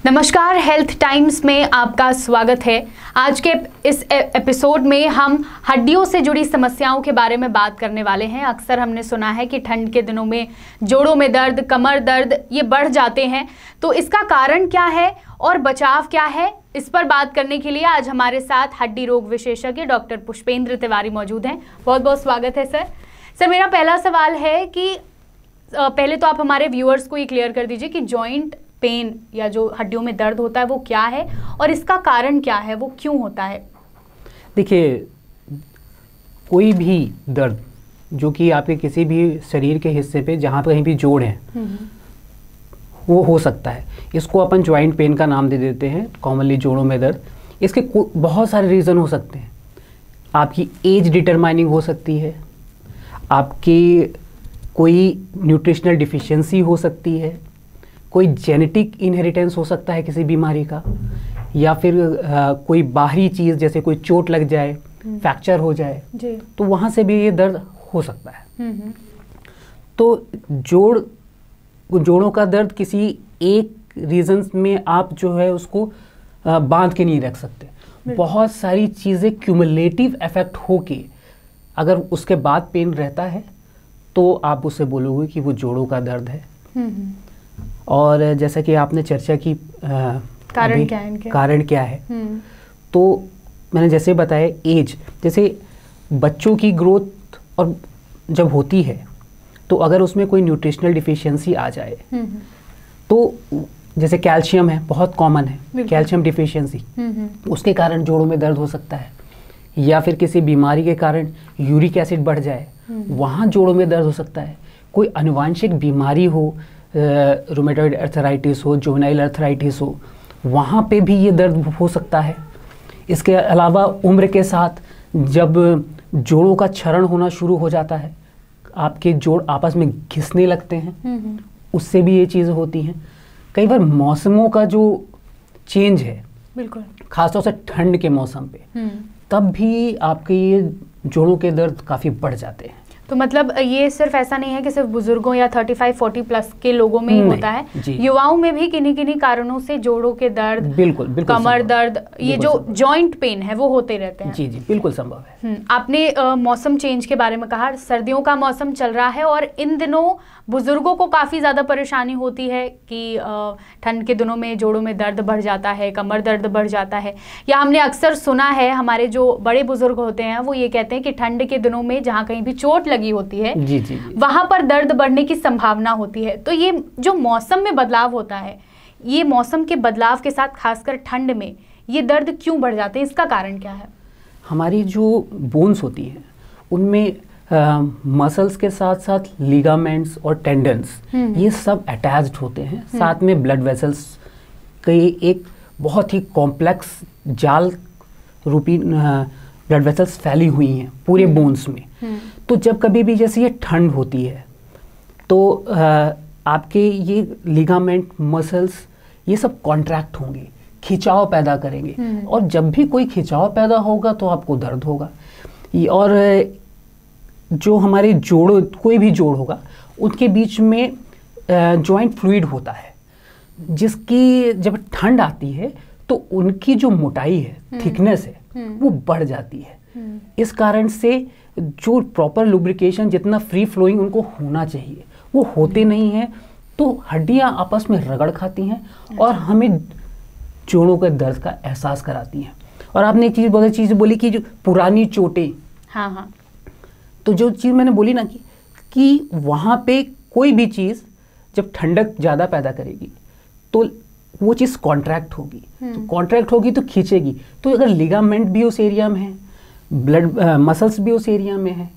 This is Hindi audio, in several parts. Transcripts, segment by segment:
नमस्कार, हेल्थ टाइम्स में आपका स्वागत है। आज के इस एपिसोड में हम हड्डियों से जुड़ी समस्याओं के बारे में बात करने वाले हैं। अक्सर हमने सुना है कि ठंड के दिनों में जोड़ों में दर्द, कमर दर्द ये बढ़ जाते हैं, तो इसका कारण क्या है और बचाव क्या है, इस पर बात करने के लिए आज हमारे साथ हड्डी रोग विशेषज्ञ डॉक्टर पुष्पेंद्र तिवारी मौजूद हैं। बहुत बहुत स्वागत है सर। मेरा पहला सवाल है कि पहले तो आप हमारे व्यूअर्स को ये क्लियर कर दीजिए कि जॉइंट पेन या जो हड्डियों में दर्द होता है वो क्या है और इसका कारण क्या है, वो क्यों होता है? देखिए, कोई भी दर्द जो कि आपके किसी भी शरीर के हिस्से पे जहाँ पर कहीं भी जोड़ है वो हो सकता है। इसको अपन जॉइंट पेन का नाम दे देते हैं, कॉमनली जोड़ों में दर्द। इसके बहुत सारे रीज़न हो सकते हैं। आपकी एज डिटरमाइनिंग हो सकती है, आपकी कोई न्यूट्रिशनल डिफिशियंसी हो सकती है, कोई जेनेटिक इनहेरिटेंस हो सकता है किसी बीमारी का, या फिर कोई बाहरी चीज़ जैसे कोई चोट लग जाए, फ्रैक्चर हो जाए जी, तो वहाँ से भी ये दर्द हो सकता है। तो जोड़ों का दर्द किसी एक रीज़न में आप जो है उसको बांध के नहीं रख सकते। बहुत सारी चीज़ें क्यूमुलेटिव इफेक्ट होके अगर उसके बाद पेन रहता है तो आप उससे बोलोगे कि वो जोड़ों का दर्द है। और जैसा कि आपने चर्चा की कारण क्या है इनके? कारण क्या है, तो मैंने जैसे बताया, एज, जैसे बच्चों की ग्रोथ और जब होती है तो अगर उसमें कोई न्यूट्रिशनल डिफिशियंसी आ जाए तो जैसे कैल्शियम है, बहुत कॉमन है कैल्शियम डिफिशियंसी, उसके कारण जोड़ों में दर्द हो सकता है। या फिर किसी बीमारी के कारण यूरिक एसिड बढ़ जाए, वहाँ जोड़ों में दर्द हो सकता है। कोई आनुवांशिक बीमारी हो, रूमेटॉइड अर्थराइटिस हो, जुवेनाइल अर्थराइटिस हो, वहाँ पे भी ये दर्द हो सकता है। इसके अलावा उम्र के साथ जब जोड़ों का क्षरण होना शुरू हो जाता है, आपके जोड़ आपस में घिसने लगते हैं, उससे भी ये चीज़ें होती हैं। कई बार मौसमों का जो चेंज है, बिल्कुल खासतौर से ठंड के मौसम पे, तब भी आपके ये जोड़ों के दर्द काफ़ी बढ़ जाते हैं। तो मतलब ये सिर्फ ऐसा नहीं है कि सिर्फ बुजुर्गों या 35-40 प्लस के लोगों में ही होता है, युवाओं में भी किन्हीं किन्हीं कारणों से जोड़ों के दर्द, बिल्कुल कमर दर्द, ये जो जॉइंट पेन है वो होते रहते हैं। जी, बिल्कुल संभव है। आपने मौसम चेंज के बारे में कहा, सर्दियों का मौसम चल रहा है और इन दिनों बुजुर्गों को काफ़ी ज़्यादा परेशानी होती है कि ठंड के दिनों में जोड़ों में दर्द बढ़ जाता है, कमर दर्द बढ़ जाता है। या हमने अक्सर सुना है, हमारे जो बड़े बुजुर्ग होते हैं वो ये कहते हैं कि ठंड के दिनों में जहाँ कहीं भी चोट लगी होती है जी, वहाँ पर दर्द बढ़ने की संभावना होती है। तो ये जो मौसम में बदलाव होता है, ये मौसम के बदलाव के साथ खासकर ठंड में ये दर्द क्यों बढ़ जाते हैं, इसका कारण क्या है? हमारी जो बोन्स होती हैं उनमें मसल्स के साथ साथ लिगामेंट्स और टेंडन्स ये सब अटैच्ड होते हैं। साथ में ब्लड वेसल्स के एक बहुत ही कॉम्प्लेक्स जाल रूपी ब्लड वेसल्स फैली हुई हैं पूरे बोन्स में। तो जब कभी भी जैसे ये ठंड होती है तो आपके ये लिगामेंट, मसल्स ये सब कॉन्ट्रैक्ट होंगे, खिंचाव पैदा करेंगे, और जब भी कोई खिंचाव पैदा होगा तो आपको दर्द होगा। और जो हमारे जोड़, कोई भी जोड़ होगा, उनके बीच में जॉइंट फ्लूइड होता है, जिसकी जब ठंड आती है तो उनकी जो मोटाई है, थिकनेस है, वो बढ़ जाती है। इस कारण से जो प्रॉपर लुब्रिकेशन, जितना फ्री फ्लोइंग उनको होना चाहिए, वो होते नहीं है, तो हड्डियां आपस में रगड़ खाती हैं और हमें जोड़ों के दर्द का एहसास कराती हैं। और आपने एक चीज़, बहुत चीज़ बोली कि जो पुरानी चोटें, हाँ, तो जो चीज़ मैंने बोली ना कि वहाँ पे कोई भी चीज़ जब ठंडक ज़्यादा पैदा करेगी तो वो चीज़ कॉन्ट्रैक्ट होगी, तो कॉन्ट्रैक्ट होगी तो खींचेगी। तो अगर लिगामेंट भी उस एरिया में है, ब्लड मसल्स भी उस एरिया में है,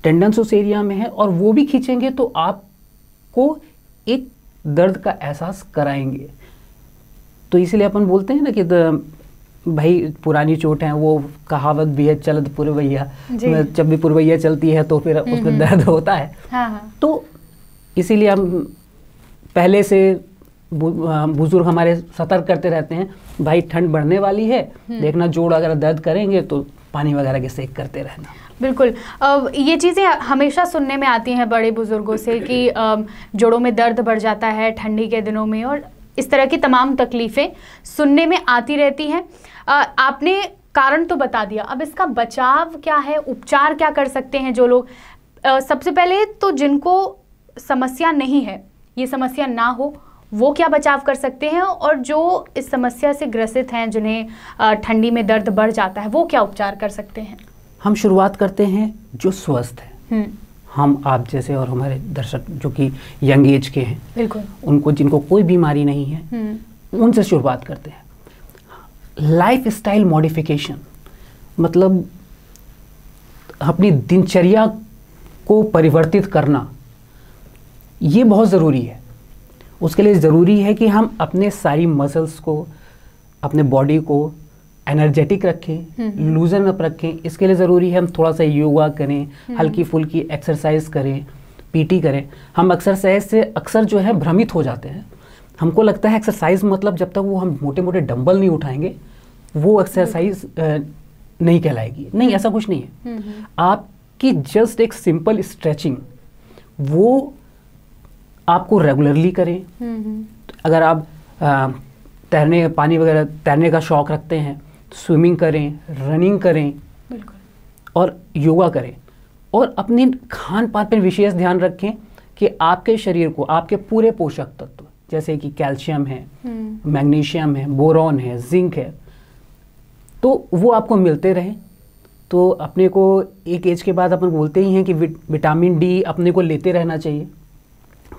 टेंडन्स उस एरिया में है, और वो भी खींचेंगे तो आपको एक दर्द का एहसास कराएंगे। तो इसलिए अपन बोलते हैं ना कि भाई पुरानी चोट है, वो कहावत भी है, चलत पुरवैया, जब भी पुरवैया चलती है तो फिर उसमें दर्द होता है। हाँ। तो इसीलिए हम पहले से बुजुर्ग हमारे सतर्क करते रहते हैं, भाई ठंड बढ़ने वाली है, देखना जोड़ अगर दर्द करेंगे तो पानी वगैरह के सेक करते रहना। बिल्कुल, ये चीज़ें हमेशा सुनने में आती हैं बड़े बुजुर्गों से कि जोड़ों में दर्द बढ़ जाता है ठंडी के दिनों में, और इस तरह की तमाम तकलीफ़ें सुनने में आती रहती हैं। आपने कारण तो बता दिया, अब इसका बचाव क्या है, उपचार क्या कर सकते हैं जो लोग? सबसे पहले तो जिनको समस्या नहीं है, ये समस्या ना हो, वो क्या बचाव कर सकते हैं, और जो इस समस्या से ग्रसित हैं जिन्हें ठंडी में दर्द बढ़ जाता है, वो क्या उपचार कर सकते हैं? हम शुरुआत करते हैं जो स्वस्थ है, हम आप जैसे और हमारे दर्शक जो कि यंग एज के हैं, बिल्कुल, उनको जिनको कोई बीमारी नहीं है, उनसे शुरुआत करते हैं। लाइफ स्टाइल मॉडिफिकेशन मतलब अपनी दिनचर्या को परिवर्तित करना, ये बहुत ज़रूरी है। उसके लिए ज़रूरी है कि हम अपने सारी मसल्स को, अपने बॉडी को एनर्जेटिक रखें, लूजन अप रखें। इसके लिए ज़रूरी है हम थोड़ा सा योगा करें, हल्की फुल्की एक्सरसाइज करें, पीटी करें। हम एक्सरसाइज से अक्सर जो है भ्रमित हो जाते हैं। हमको लगता है एक्सरसाइज मतलब जब तक वो हम मोटे मोटे डंबल नहीं उठाएंगे वो एक्सरसाइज नहीं कहलाएगी। नहीं, ऐसा कुछ नहीं है। आपकी जस्ट एक सिंपल स्ट्रेचिंग वो आपको रेगुलरली करें। अगर आप तैरने, पानी वगैरह तैरने का शौक़ रखते हैं, स्विमिंग करें, रनिंग करें, और योगा करें, और अपने खान पान पर विशेष ध्यान रखें कि आपके शरीर को आपके पूरे पोषक तत्व जैसे कि कैल्शियम है, मैग्नीशियम है, बोरॉन है, जिंक है, तो वो आपको मिलते रहें। तो अपने को एक एज के बाद अपन बोलते ही हैं कि विटामिन डी अपने को लेते रहना चाहिए,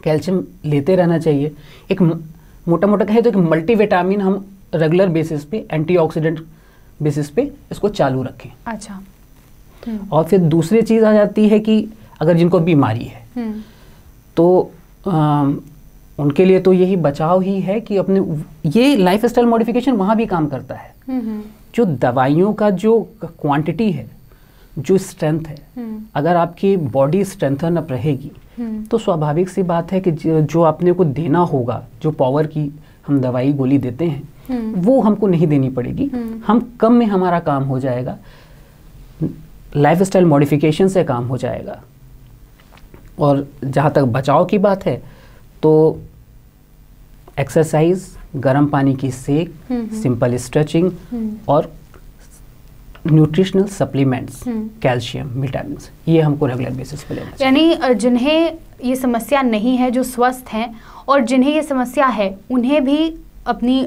कैल्शियम लेते रहना चाहिए। एक मोटा मोटा कहे तो एक मल्टीविटामिन हम रेगुलर बेसिस पे, एंटीऑक्सीडेंट बेसिस पे इसको चालू रखें। अच्छा। और फिर दूसरी चीज़ आ जाती है कि अगर जिनको बीमारी है तो उनके लिए तो यही बचाव ही है कि अपने ये लाइफ स्टाइल मॉडिफिकेशन वहाँ भी काम करता है। जो दवाइयों का जो क्वांटिटी है, जो स्ट्रेंथ है, अगर आपकी बॉडी स्ट्रेंथन अप रहेगी तो स्वाभाविक सी बात है कि जो अपने को देना होगा, जो पावर की हम दवाई गोली देते हैं वो हमको नहीं देनी पड़ेगी। हम कम में हमारा काम हो जाएगा, लाइफ स्टाइल मॉडिफिकेशन से काम हो जाएगा। और जहाँ तक बचाव की बात है तो एक्सरसाइज, गर्म पानी की सेक, सिंपल स्ट्रेचिंग और न्यूट्रिशनल सप्लीमेंट्स, कैल्शियम, विटामिन, ये हमको रेगुलर बेसिस पे लेना चाहिए। यानी जिन्हें ये समस्या नहीं है, जो स्वस्थ हैं, और जिन्हें ये समस्या है उन्हें भी अपनी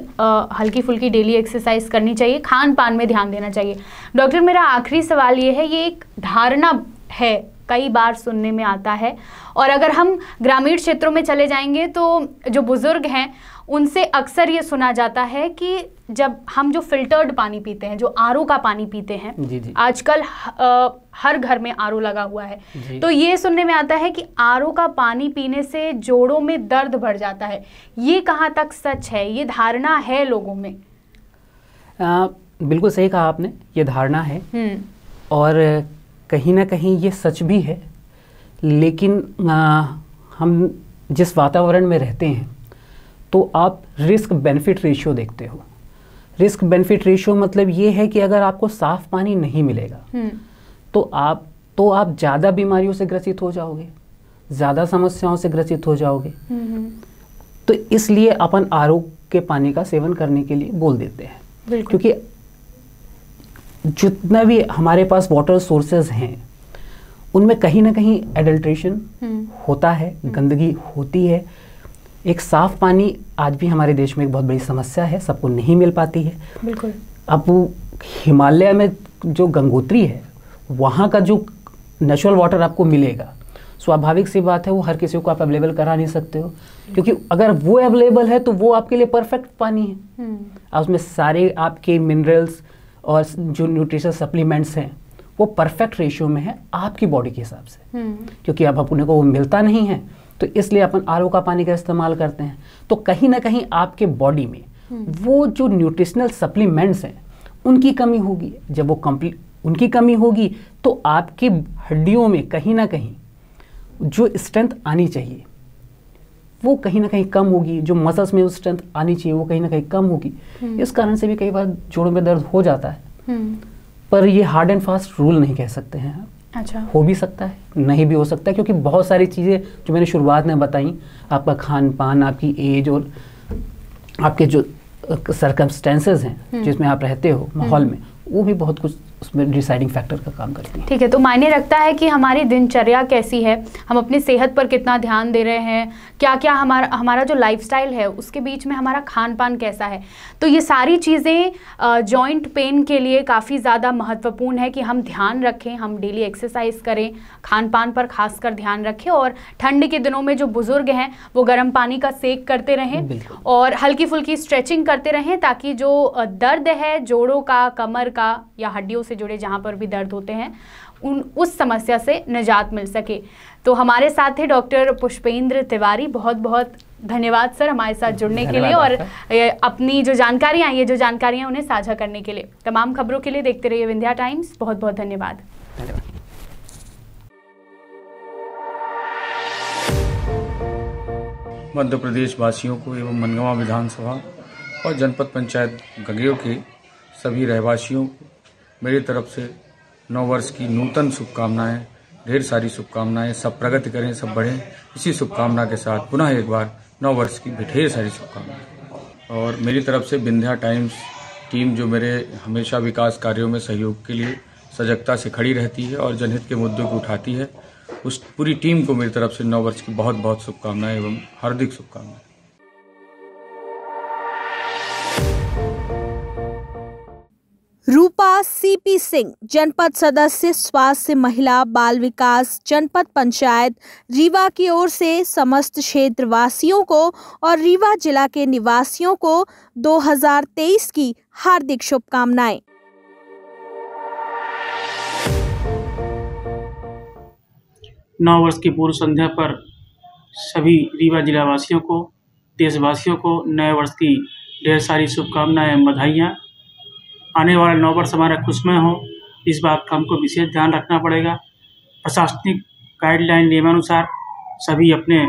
हल्की फुल्की डेली एक्सरसाइज करनी चाहिए, खान पान में ध्यान देना चाहिए। डॉक्टर, मेरा आखिरी सवाल ये है, ये एक धारणा है, कई बार सुनने में आता है, और अगर हम ग्रामीण क्षेत्रों में चले जाएंगे तो जो बुज़ुर्ग हैं उनसे अक्सर ये सुना जाता है कि जब हम जो फिल्टर्ड पानी पीते हैं, जो आरओ का पानी पीते हैं, जी। आजकल हर घर में आरओ लगा हुआ है, तो ये सुनने में आता है कि आरओ का पानी पीने से जोड़ों में दर्द बढ़ जाता है। ये कहाँ तक सच है? ये धारणा है लोगों में? बिल्कुल सही कहा आपने, ये धारणा है और कहीं ना कहीं ये सच भी है। लेकिन हम जिस वातावरण में रहते हैं तो आप रिस्क बेनिफिट रेशियो देखते हो। रिस्क बेनिफिट रेशियो मतलब ये है कि अगर आपको साफ पानी नहीं मिलेगा तो आप ज़्यादा बीमारियों से ग्रसित हो जाओगे, ज़्यादा समस्याओं से ग्रसित हो जाओगे। तो इसलिए अपन आरओ के पानी का सेवन करने के लिए बोल देते हैं, क्योंकि जितना भी हमारे पास वाटर सोर्सेज हैं उनमें कहीं ना कहीं एडल्ट्रेशन होता है, गंदगी होती है। एक साफ पानी आज भी हमारे देश में एक बहुत बड़ी समस्या है, सबको नहीं मिल पाती है। बिल्कुल। अब हिमालय में जो गंगोत्री है वहाँ का जो नेचुरल वाटर आपको मिलेगा, स्वाभाविक सी बात है वो हर किसी को आप अवेलेबल करा नहीं सकते हो, क्योंकि अगर वो अवेलेबल है तो वो आपके लिए परफेक्ट पानी है। उसमें सारे आपके मिनरल्स और जो न्यूट्रिशनल सप्लीमेंट्स हैं वो परफेक्ट रेशियो में है आपकी बॉडी के हिसाब से। क्योंकि अब अपने को वो मिलता नहीं है तो इसलिए अपन आरओ का पानी का इस्तेमाल करते हैं। तो कहीं ना कहीं आपके बॉडी में वो जो न्यूट्रिशनल सप्लीमेंट्स हैं उनकी कमी होगी। जब वो उनकी कमी होगी तो आपकी हड्डियों में कहीं ना कहीं जो स्ट्रेंथ आनी चाहिए वो कहीं ना कहीं कम होगी, जो मसल्स में वो स्ट्रेंथ आनी चाहिए वो कहीं ना कहीं कम होगी। इस कारण से भी कई बार जोड़ों में दर्द हो जाता है। पर ये हार्ड एंड फास्ट रूल नहीं कह सकते हैं। अच्छा। हो भी सकता है, नहीं भी हो सकता है, क्योंकि बहुत सारी चीज़ें जो मैंने शुरुआत में बताई, आपका खान पान, आपकी एज और आपके जो सर्कमस्टेंसेस हैं जिसमें आप रहते हो माहौल में, वो भी बहुत कुछ उसमें डिसाइडिंग फैक्टर का काम करती है। ठीक है, तो मायने रखता है कि हमारी दिनचर्या कैसी है, हम अपनी सेहत पर कितना ध्यान दे रहे हैं, क्या क्या हमारा जो लाइफस्टाइल है उसके बीच में हमारा खान पान कैसा है। तो ये सारी चीज़ें जॉइंट पेन के लिए काफ़ी ज़्यादा महत्वपूर्ण है कि हम ध्यान रखें, हम डेली एक्सरसाइज करें, खान पान पर खासकर ध्यान रखें, और ठंड के दिनों में जो बुज़ुर्ग हैं वो गर्म पानी का सेक करते रहें और हल्की फुल्की स्ट्रेचिंग करते रहें, ताकि जो दर्द है जोड़ों का, कमर का या हड्डियों से जुड़े जहाँ पर भी दर्द होते हैं उस समस्या से निजात मिल सके। तो हमारे साथ थे डॉक्टर पुष्पेंद्र तिवारी। बहुत बहुत धन्यवाद सर हमारे साथ जुड़ने के लिए और अपनी जो जानकारियां उन्हें साझा करने के लिए। तमाम खबरों के लिए देखते रहिए विंध्या टाइम्स। बहुत बहुत धन्यवाद। मध्य प्रदेश वासियों को एवं मनगवा विधानसभा और जनपद पंचायत गगरेव के सभी रहवासियों को मेरी तरफ से नव वर्ष की नूतन शुभकामनाएं, ढेर सारी शुभकामनाएं। सब प्रगति करें, सब बढ़ें, इसी शुभकामना के साथ पुनः एक बार नव वर्ष की ढेर सारी शुभकामनाएं। और मेरी तरफ से विंध्या टाइम्स टीम जो मेरे हमेशा विकास कार्यों में सहयोग के लिए सजगता से खड़ी रहती है और जनहित के मुद्दों को उठाती है, उस पूरी टीम को मेरी तरफ से नव वर्ष की बहुत बहुत शुभकामनाएं एवं हार्दिक शुभकामनाएं। रूपा सीपी सिंह, जनपद सदस्य स्वास्थ्य महिला बाल विकास जनपद पंचायत रीवा की ओर से समस्त क्षेत्र वासियों को और रीवा जिला के निवासियों को 2023 की हार्दिक शुभकामनाएं। नव वर्ष की पूर्व संध्या पर सभी रीवा जिला वासियों को, देशवासियों को नए वर्ष की ढेर सारी शुभकामनाएं, बधाइयाँ। आने वाला नव वर्ष हमारा खुशमय हो, इस बात का हमको विशेष ध्यान रखना पड़ेगा। प्रशासनिक गाइडलाइन नियमानुसार सभी अपने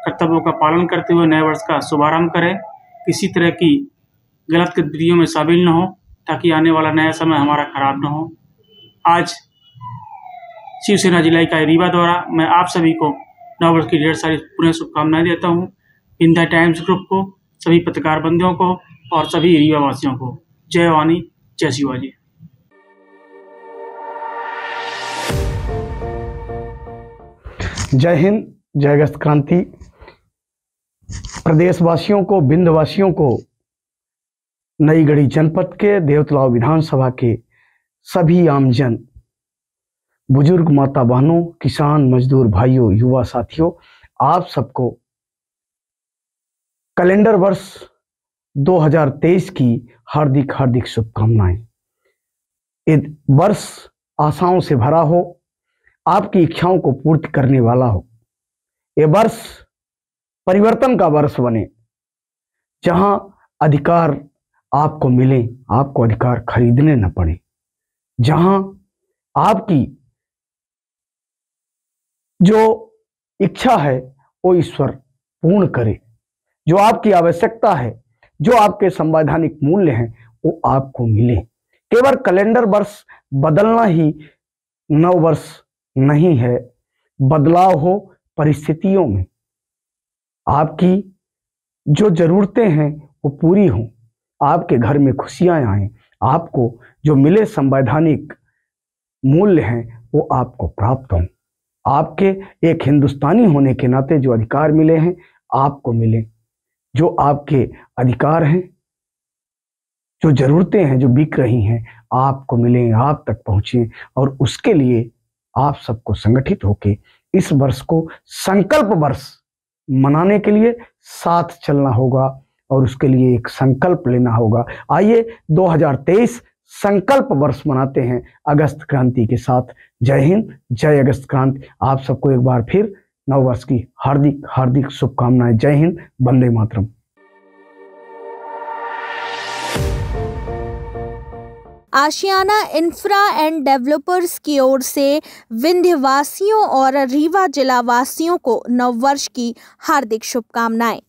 कर्तव्यों का पालन करते हुए नए वर्ष का शुभारंभ करें, किसी तरह की गलत गतिविधियों में शामिल न हो, ताकि आने वाला नया समय हमारा खराब न हो। आज शिवसेना जिला इकाई रीवा द्वारा मैं आप सभी को नव वर्ष की ढेर सारी पुनः शुभकामनाएं देता हूँ। विंध्या टाइम्स ग्रुप को, सभी पत्रकार बंधुओं को और सभी रीवा वासियों को जय वाणी, जय शिवाजी। जय हिंद, जय अगस्त क्रांति। प्रदेशवासियों को, विंध्यवासियों को, नई गढ़ी जनपद के देवतलाव विधानसभा के सभी आमजन, बुजुर्ग माता बहनों, किसान मजदूर भाइयों, युवा साथियों, आप सबको कैलेंडर वर्ष 2023 की हार्दिक हार्दिक शुभकामनाएं। ये वर्ष आशाओं से भरा हो, आपकी इच्छाओं को पूर्ति करने वाला हो। ये वर्ष परिवर्तन का वर्ष बने, जहां अधिकार आपको मिले, आपको अधिकार खरीदने न पड़े, जहां आपकी जो इच्छा है वो ईश्वर पूर्ण करे, जो आपकी आवश्यकता है, जो आपके संवैधानिक मूल्य हैं वो आपको मिले। केवल कैलेंडर वर्ष बदलना ही नव वर्ष नहीं है, बदलाव हो परिस्थितियों में, आपकी जो जरूरतें हैं वो पूरी हों, आपके घर में खुशियां आएं, आपको जो मिले संवैधानिक मूल्य हैं वो आपको प्राप्त हों, आपके एक हिंदुस्तानी होने के नाते जो अधिकार मिले हैं आपको मिले, जो आपके अधिकार हैं, जो जरूरतें हैं जो बिक रही हैं आपको मिले, आप तक पहुंचे। और उसके लिए आप सबको संगठित होकर इस वर्ष को संकल्प वर्ष मनाने के लिए साथ चलना होगा और उसके लिए एक संकल्प लेना होगा। आइए 2023 संकल्प वर्ष मनाते हैं अगस्त क्रांति के साथ। जय हिंद, जय अगस्त क्रांति। आप सबको एक बार फिर नव वर्ष की हार्दिक हार्दिक शुभकामनाएं। जय हिंद, वंदे मातरम। आशियाना इंफ्रा एंड डेवलपर्स की ओर से विंध्यवासियों और रीवा जिला वासियों को नव वर्ष की हार्दिक शुभकामनाएं।